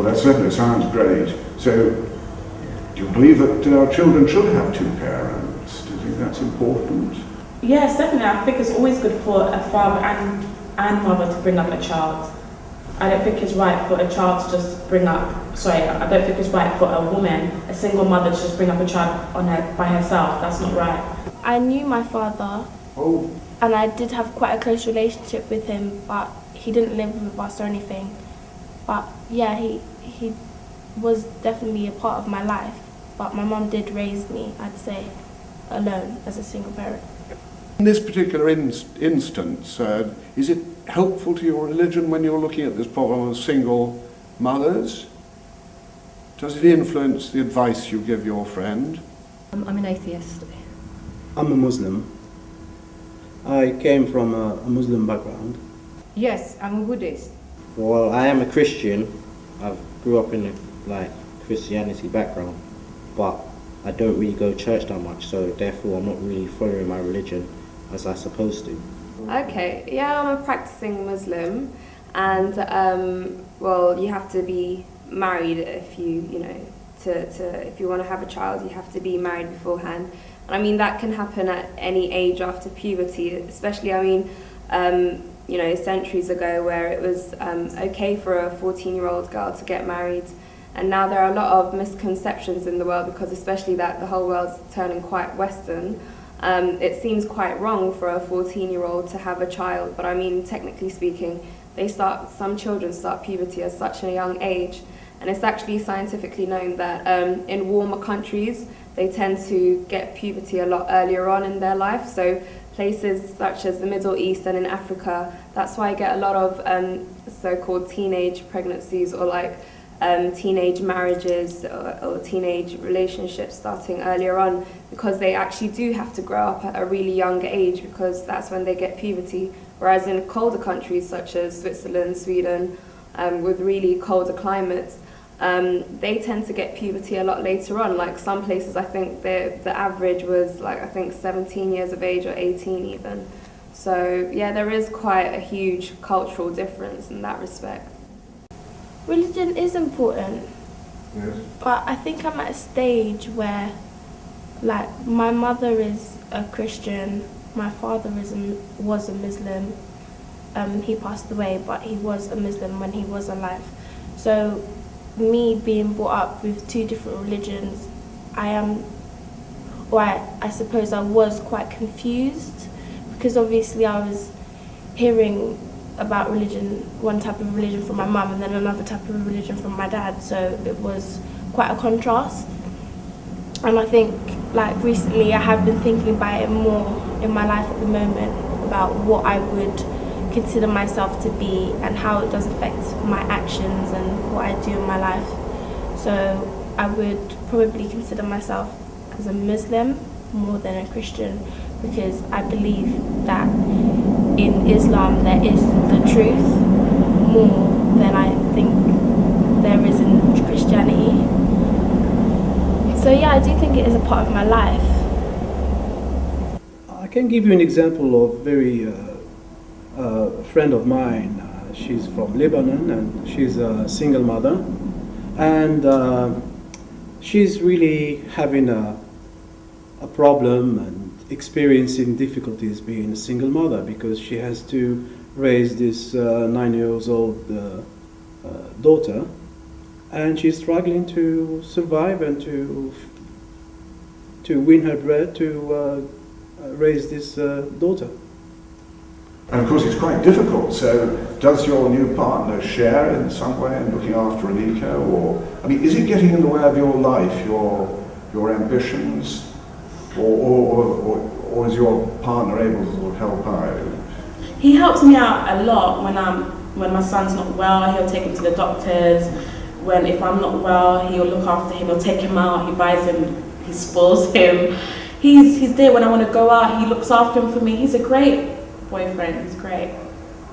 Well, that certainly sounds great. So, do you believe that our children should have two parents? Do you think that's important? Yes, definitely. I think it's always good for a father and mother to bring up a child. I don't think it's right for a child to just bring up, I don't think it's right for a woman, a single mother, to just bring up a child by herself. That's not right. I knew my father, Oh. and I did have quite a close relationship with him, but he didn't live with us or anything. But yeah, he was definitely a part of my life, but my mum did raise me, I'd say, alone as a single parent. In this particular instance, is it helpful to your religion when you're looking at this problem of single mothers? Does it influence the advice you give your friend? I'm an atheist. I'm a Muslim. I came from a Muslim background. Yes, I'm a Buddhist. Well, I am a Christian. I grew up in a Christianity background, but I don't really go to church that much, so therefore I'm not really following my religion as I'm supposed to. Okay, yeah, I'm a practicing Muslim, and well, you have to be married if if you want to have a child, you have to be married beforehand. And I mean, that can happen at any age after puberty, especially, centuries ago, where it was okay for a 14-year-old girl to get married. And now there are a lot of misconceptions in the world, because especially that the whole world's turning quite Western. It seems quite wrong for a 14-year-old to have a child, but I mean, technically speaking, some children start puberty at such a young age. And it's actually scientifically known that in warmer countries, they tend to get puberty a lot earlier on in their life. So places such as the Middle East and in Africa, that's why I get a lot of so-called teenage pregnancies, or teenage marriages or teenage relationships starting earlier on, because they actually do have to grow up at a really young age, because that's when they get puberty. Whereas in colder countries such as Switzerland, Sweden, with really colder climates, they tend to get puberty a lot later on. Like some places, I think the average was 17 years of age, or 18 even. So yeah, there is quite a huge cultural difference in that respect. Religion is important, Yes. but I think I'm at a stage where, my mother is a Christian, my father was a Muslim. He passed away, but he was a Muslim when he was alive. So me being brought up with two different religions, I suppose I was quite confused, because obviously I was hearing about religion, one type of religion from my mum, and then another type of religion from my dad, so it was quite a contrast. And I think recently I have been thinking about it more in my life at the moment, about what I would consider myself to be and how it does affect my actions and what I do in my life. So I would probably consider myself as a Muslim more than a Christian, because I believe that in Islam there is the truth more than I think there is in Christianity. So yeah, I do think it is a part of my life. I can give you an example of a friend of mine. She's from Lebanon, and she's a single mother, and she's really having a problem and experiencing difficulties being a single mother, because she has to raise this 9-year-old daughter, and she's struggling to survive and to win her bread to raise this daughter. And of course it's quite difficult, so does your new partner share in some way in looking after Anika, or, is it getting in the way of your life, your ambitions, or is your partner able to sort of help out? He helps me out a lot when my son's not well. He'll take him to the doctors. If I'm not well, he'll look after him. He'll take him out. He buys him. He spoils him. He's there when I want to go out. He looks after him for me. He's a great boyfriend. He's great.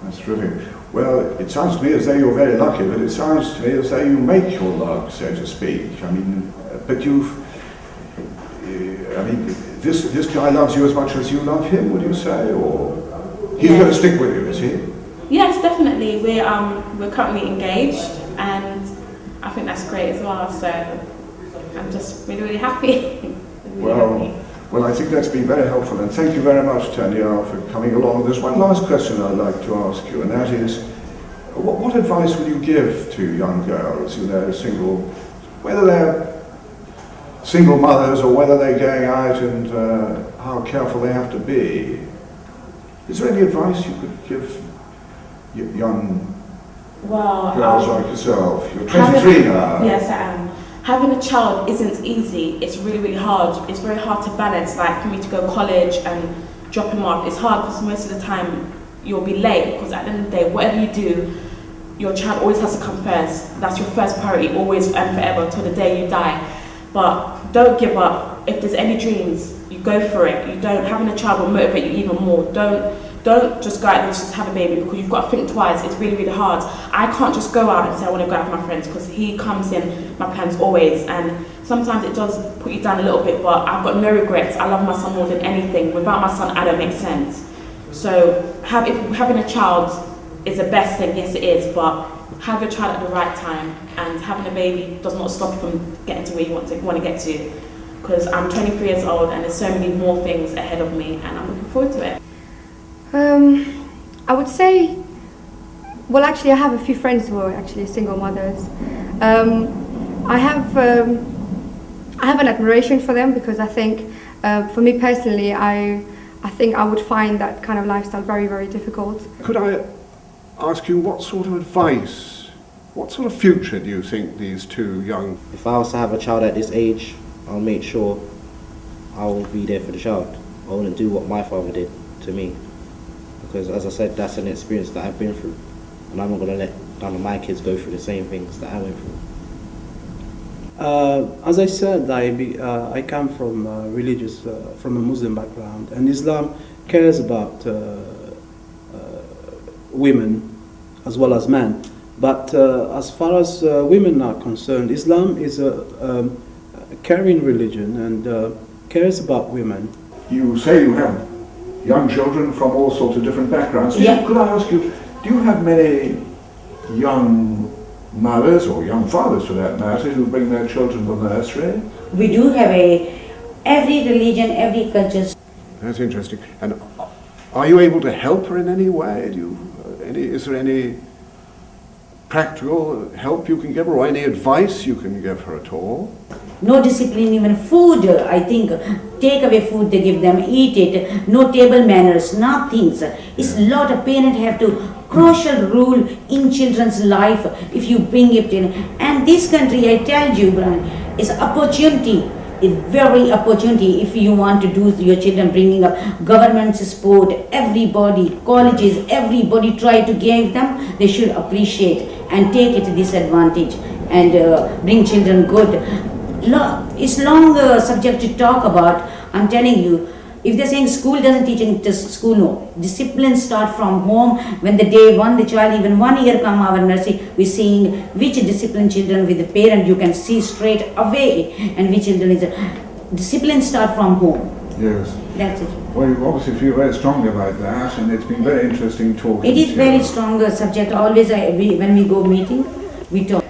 That's terrific. Well, it sounds to me as though you're very lucky, but it sounds to me as though you make your love, so to speak. But this guy loves you as much as you love him, would you say, or he's going to stick with you, is he? Yes, definitely. We're currently engaged, and think that's great as well. So I'm just really, really happy. Well, I think that's been very helpful, and thank you very much, Tanya, for coming along. There's one last question I'd like to ask you, and that is, what advice would you give to young girls, single, whether they're single mothers or whether they're going out, and how careful they have to be? Is there any advice you could give young girls like yourself? You're 23 now. Yes, I am. Having a child isn't easy. It's really, really hard. It's very hard to balance. Like for me to go to college and drop him off, it's hard because most of the time you'll be late, because at the end of the day, whatever you do, your child always has to come first. That's your first priority, always and forever, till the day you die. But don't give up. If there's any dreams, you go for it. You don't, having a child will motivate you even more. Don't just go out and just have a baby, because you've got to think twice. It's really, really hard. I can't just go out and say I want to go out with my friends, because he comes in my plans always, and sometimes it does put you down a little bit, but I've got no regrets. I love my son more than anything. Without my son, I don't make sense. So having a child is the best thing, yes it is, but have a child at the right time, and having a baby does not stop you from getting to where you want to get to, because I'm 23 years old and there's so many more things ahead of me, and I'm looking forward to it. I would say, well, actually, I have a few friends who are actually single mothers. I have an admiration for them, because I think, for me personally, I think I would find that kind of lifestyle very, very difficult. Could I ask you, what sort of advice, what sort of future do you think these two young... If I was to have a child at this age, I'll make sure I will be there for the child. I wouldn't do what my father did to me, because as I said, that's an experience that I've been through, and I'm not going to let none of my kids go through the same things that I went through. As I said, I come from from a Muslim background, and Islam cares about women as well as men. But as far as women are concerned, Islam is a caring religion and cares about women. You say you have young children from all sorts of different backgrounds. Yeah. Could I ask you, do you have many young mothers, or young fathers for that matter, who bring their children to the nursery? We do have every religion, every culture. That's interesting. And are you able to help her in any way? Is there any practical help you can give her, or any advice you can give her at all? No discipline, even food, I think, take away food they give them, eat it, no table manners, nothing. It's a lot of parents have to crucial rule in children's life if you bring it in. And this country, I tell you, Brian, is opportunity. It's very opportunity if you want to do your children, bringing up government support, everybody, colleges, everybody try to give them, they should appreciate and take it this advantage and bring children good. It's long subject to talk about. I'm telling you, if they're saying school doesn't teach in school, no. Discipline start from home. When the day one, the child, even 1 year come our nursery, we're seeing which disciplined children with the parent, you can see straight away, and which children is discipline start from home. Yes. That's it. Well, you obviously feel very strongly about that, and it's been very interesting talking It is to you. very strong subject. Always when we go meeting, we talk.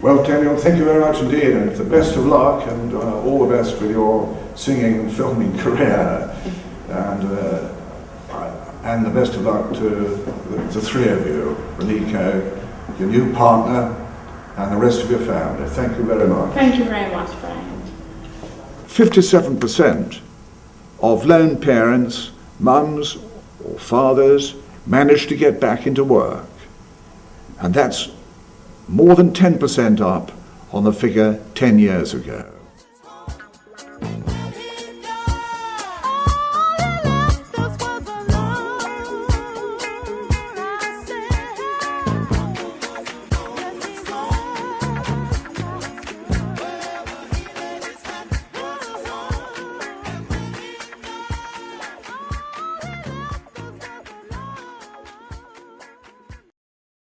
Well, Daniel, thank you very much indeed, and the best of luck, and all the best with your singing and filming career, and the best of luck to the three of you, Releco, your new partner, and the rest of your family. Thank you very much. Thank you very much, Brian. 57% of lone parents, mums or fathers, manage to get back into work, and that's more than 10% up on the figure 10 years ago.